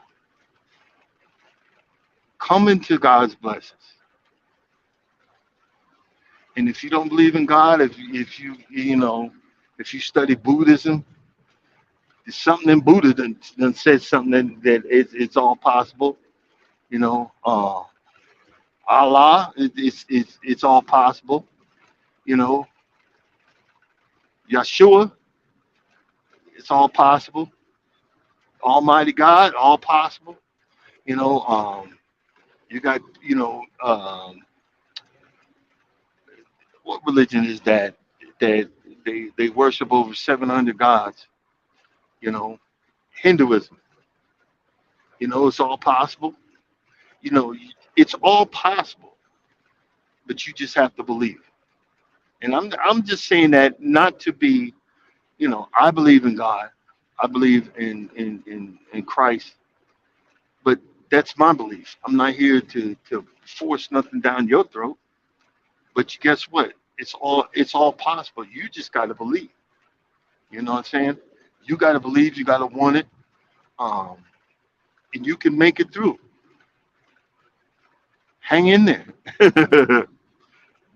come into God's blessings. And if you don't believe in God, if you study Buddhism, there's something in Buddha that says something that it's all possible. You know, Allah, it's all possible. You know, Yeshua, it's all possible. Almighty God, all possible. You know, you got, what religion is that? That they worship over 700 gods. You know, Hinduism. It's all possible. You know, it's all possible, but you just have to believe. And I'm just saying that not to be, I believe in God. I believe in Christ, but that's my belief. I'm not here to force nothing down your throat. But guess what? It's all possible. You just got to believe. You know what I'm saying? You got to believe. You got to want it, um, and you can make it through. Hang in there.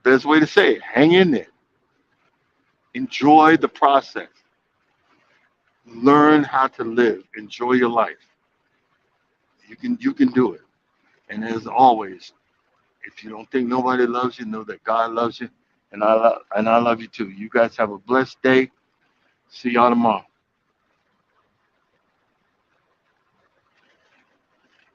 Best way to say it. Hang in there. Enjoy the process. Learn how to live. Enjoy your life. You can do it. And as always, if you don't think nobody loves you, know that God loves you, and I love you too. You guys have a blessed day. See y'all tomorrow.